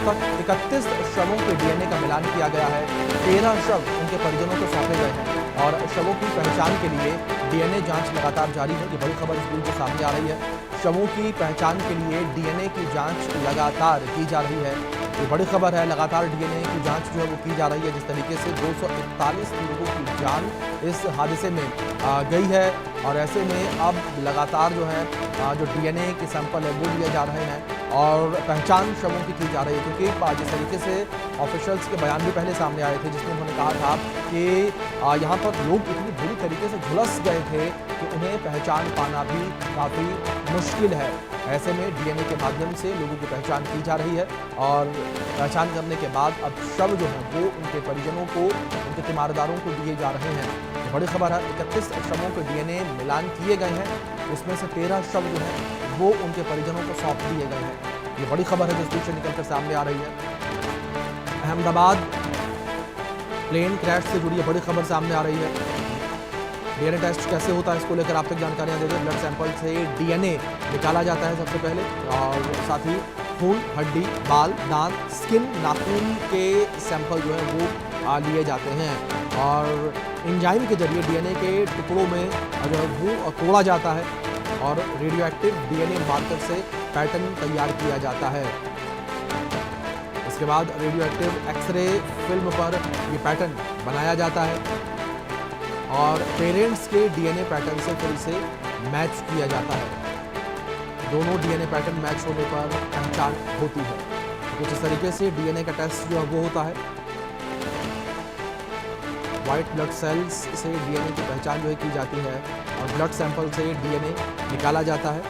तक 31 शवों के डीएनए का मिलान किया गया है। 13 शव उनके परिजनों को सौंपे गए हैं और शवों की पहचान के लिए डीएनए जांच लगातार जारी है। ये बड़ी खबर इस बीच सामने आ रही है। शवों की पहचान के लिए डीएनए की जांच लगातार की जा रही है। ये बड़ी खबर है। लगातार डीएनए की जांच जो है वो की जा रही है। जिस तरीके से 241 लोगों की जान इस हादसे में गई है और ऐसे में अब लगातार जो है जो डीएनए के सैंपल है वो लिए जा रहे हैं और पहचान शवों की जा रही है। क्योंकि जिस तरीके से ऑफिशियल्स के बयान भी पहले सामने आए थे जिसमें उन्होंने कहा था कि यहाँ पर लोग इतनी बुरी तरीके से झुलस गए थे कि उन्हें पहचान पाना भी काफ़ी मुश्किल है। ऐसे में डीएनए के माध्यम से लोगों की पहचान की जा रही है और पहचान करने के बाद अब शव जो है वो उनके परिजनों को, उनके तीमारदारों को दिए जा रहे हैं। बड़ी खबर है। 31 शवों के डीएनए मिलान किए गए हैं। इसमें से 13 शव जो है वो उनके परिजनों को सौंप दिए गए हैं। ये बड़ी खबर है जो इस बीच निकलकर सामने आ रही है। अहमदाबाद प्लेन क्रैश से जुड़ी बड़ी खबर सामने आ रही है। डीएनए टेस्ट कैसे होता है इसको लेकर आप तक जानकारियां दे दें। ब्लड सैंपल से डीएनए निकाला जाता है सबसे पहले और साथ ही खून, हड्डी, बाल, दांत, स्किन, नाखून के सैंपल जो है वो लिए जाते हैं और एंजाइम के जरिए डीएनए के टुकड़ों में जो है वो तोड़ा जाता है और रेडियोएक्टिव डीएनए मार्कर से पैटर्न तैयार किया जाता है। इसके बाद रेडियोएक्टिव एक्सरे फिल्म पर ये पैटर्न बनाया जाता है और पेरेंट्स के डीएनए पैटर्न से फिर इसे मैच किया जाता है। दोनों डीएनए पैटर्न मैच होने पर पहचान होती है। कुछ इस तरीके से डीएनए का टेस्ट जो है वो होता है। व्हाइट ब्लड सेल्स से डीएनए की पहचान जो है की जाती है और ब्लड सैंपल से डीएनए निकाला जाता है।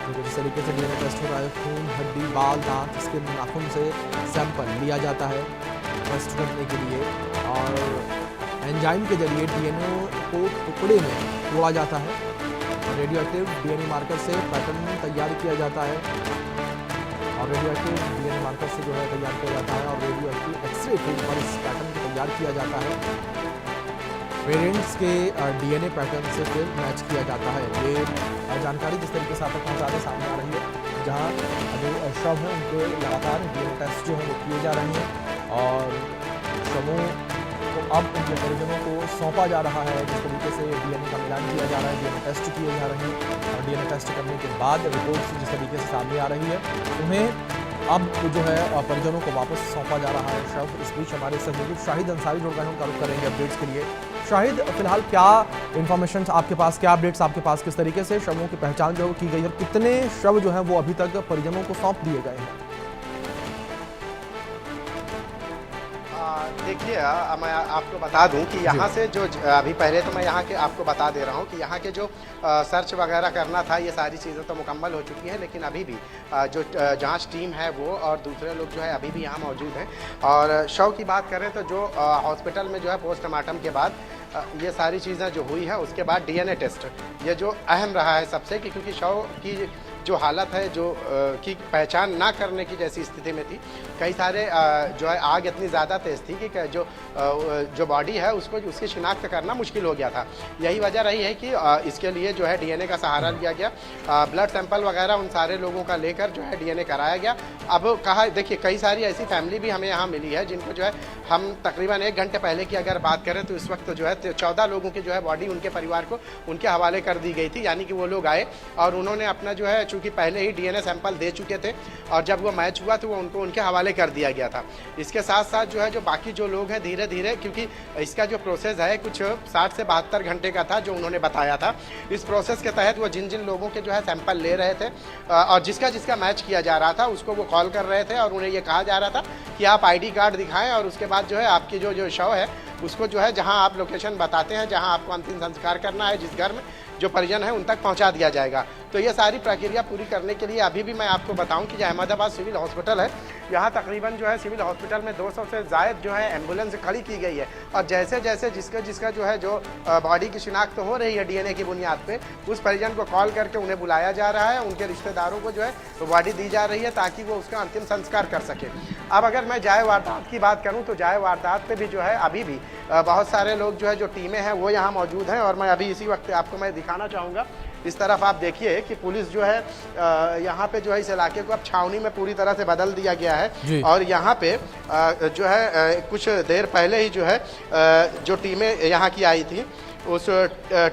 तो जिस तरीके से डीएनए टेस्ट होता है, खून, हड्डी, बाल, दांत, स्किन, नाखून से सैंपल लिया जाता है टेस्ट करने के लिए और एंजाइम के जरिए डीएनए को टुकड़े में तोड़ा जाता है और रेडियोएक्टिव डीएनए मार्कर से पैटर्न तैयार किया जाता है और रेडियोएक्टिव डीएनए मार्कर से जो है तैयार किया जाता है और रेडियोएक्टिव एक्सरे फिल्म पर इस पैटर्न को तैयार किया जाता है। पेरेंट्स के डीएनए पैटर्न से फिर मैच किया जाता है। ये जानकारी जिस तरीके से आप तक पहुँचाने सामने आ रही है, जहाँ जो शव है उनके लगातार डीएनए टेस्ट जो है वो किए जा रहे हैं और शवों को अब उनके परिजनों को सौंपा जा रहा है। जिस तरीके से डीएनए का मिलान किया जा रहा है, डीएनए टेस्ट किए जा रहे हैं और डीएनए टेस्ट करने के बाद रिपोर्ट जिस तरीके से सामने आ रही है उन्हें अब जो है परिजनों को वापस सौंपा जा रहा है शव। इस बीच हमारे सहयोगी शाहिद अंसारी जुड़ गए हैं, उनका रुख करेंगे अपडेट्स के लिए। शाहिद, फिलहाल क्या इन्फॉर्मेशन आपके पास, क्या अपडेट्स आपके पास, किस तरीके से शवों की पहचान जो की गई और कितने शव जो है वो अभी तक परिजनों को सौंप दिए गए हैं? देखिए, मैं आपको बता दूं कि यहाँ से जो अभी पहले तो मैं यहाँ के आपको बता दे रहा हूँ कि यहाँ के जो सर्च वगैरह करना था, ये सारी चीज़ें तो मुकम्मल हो चुकी हैं, लेकिन अभी भी जो जांच टीम है वो और दूसरे लोग जो है अभी भी यहाँ मौजूद हैं। और शव की बात करें तो जो हॉस्पिटल में जो है पोस्टमार्टम के बाद ये सारी चीज़ें जो हुई है उसके बाद डीएनए टेस्ट ये जो अहम रहा है सबसे, क्योंकि शव की जो हालत है जो की पहचान ना करने की जैसी स्थिति में थी। कई सारे जो है आग इतनी ज़्यादा तेज़ थी कि जो बॉडी है उसको उसकी शिनाख्त करना मुश्किल हो गया था। यही वजह रही है कि इसके लिए जो है डीएनए का सहारा लिया गया। ब्लड सैंपल वगैरह उन सारे लोगों का लेकर जो है डीएनए कराया गया। अब कहा, देखिए कई सारी ऐसी फैमिली भी हमें यहाँ मिली है जिनको जो है हम तकरीबन 1 घंटे पहले की अगर बात करें तो इस वक्त जो है 14 लोगों की जो है बॉडी उनके परिवार को उनके हवाले कर दी गई थी। यानी कि वो लोग आए और उन्होंने अपना जो है, चूँकि पहले ही डीएनए सैंपल दे चुके थे और जब वो मैच हुआ तो वो उनको उनके हवाले कर दिया गया था। इसके साथ साथ जो है जो बाकी जो लोग हैं धीरे धीरे, क्योंकि इसका जो प्रोसेस है कुछ 60 से 72 घंटे का था जो उन्होंने बताया था। इस प्रोसेस के तहत वो जिन जिन लोगों के जो है सैंपल ले रहे थे और जिसका जिसका मैच किया जा रहा था उसको वो कॉल कर रहे थे और उन्हें ये कहा जा रहा था कि आप आईडी कार्ड दिखाएं और उसके बाद जो है आपकी जो शव है उसको जो है जहां आप लोकेशन बताते हैं, जहां आपको अंतिम संस्कार करना है, जिस घर में जो परिजन है उन तक पहुंचा दिया जाएगा। तो ये सारी प्रक्रिया पूरी करने के लिए अभी भी मैं आपको बताऊं कि जो अहमदाबाद सिविल हॉस्पिटल है, यहाँ तकरीबन जो है सिविल हॉस्पिटल में 200 से ज़ायद जो है एम्बुलेंस खड़ी की गई है और जैसे जैसे जिसका जो है जो बॉडी की शिनाख्त हो रही है डीएनए की बुनियाद पे, उस परिजन को कॉल करके उन्हें बुलाया जा रहा है, उनके रिश्तेदारों को जो है वो बॉडी दी जा रही है ताकि वो उसका अंतिम संस्कार कर सके। अब अगर मैं जाए वारदात की बात करूँ तो जाए वारदात पर भी जो है अभी भी बहुत सारे लोग जो है जो टीमें हैं वो यहाँ मौजूद हैं और मैं अभी इसी वक्त आपको मैं दिखाना चाहूँगा इस तरफ आप देखिए कि पुलिस जो है यहाँ पे जो है इस इलाके को अब छावनी में पूरी तरह से बदल दिया गया है। और यहाँ पे जो है कुछ देर पहले ही जो है जो टीमें यहाँ की आई थी उस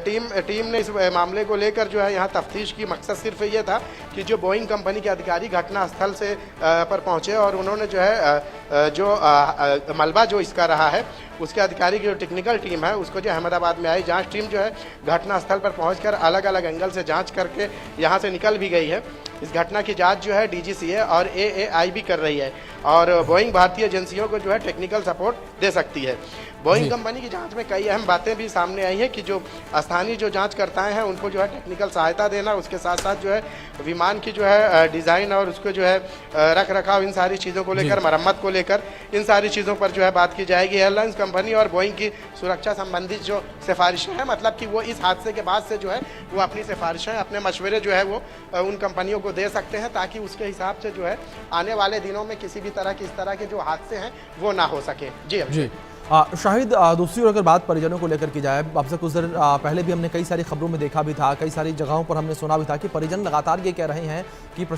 टीम ने इस मामले को लेकर जो है यहाँ तफ्तीश की। मकसद सिर्फ ये था कि जो बोइंग कंपनी के अधिकारी घटना स्थल से पर पहुँचे और उन्होंने जो है जो मलबा जो इसका रहा है उसके अधिकारी की जो टेक्निकल टीम है उसको जो अहमदाबाद में आई जांच टीम जो है घटना स्थल पर पहुंचकर अलग अलग एंगल से जांच करके यहां से निकल भी गई है। इस घटना की जांच जो है डीजीसीए और एएआई भी कर रही है और बोइंग भारतीय एजेंसियों को जो है टेक्निकल सपोर्ट दे सकती है। बोइंग कंपनी की जांच में कई अहम बातें भी सामने आई हैं कि जो स्थानीय जो जांचकर्ताएं हैं उनको जो है टेक्निकल सहायता देना, उसके साथ साथ जो है विमान की जो है डिज़ाइन और उसको जो है रख रखाव, इन सारी चीज़ों को लेकर, मरम्मत को लेकर, इन सारी चीज़ों पर जो है बात की जाएगी। एयरलाइंस कंपनी और बोइंग की सुरक्षा संबंधित जो सिफारिशें हैं, मतलब कि वो इस हादसे के बाद से जो है वो अपनी सिफारिशें, अपने मशवरे जो है वो उन कंपनियों को दे सकते हैं ताकि उसके हिसाब से जो है आने वाले दिनों में किसी भी तरह की इस तरह के जो हादसे हैं वो ना हो सके। जी शाहिद, दूसरी ओर अगर बात परिजनों को लेकर की जाए, आपसे कुछ देर पहले भी हमने कई सारी खबरों में देखा भी था, कई सारी जगहों पर हमने सुना भी था कि परिजन लगातार ये कह रहे हैं कि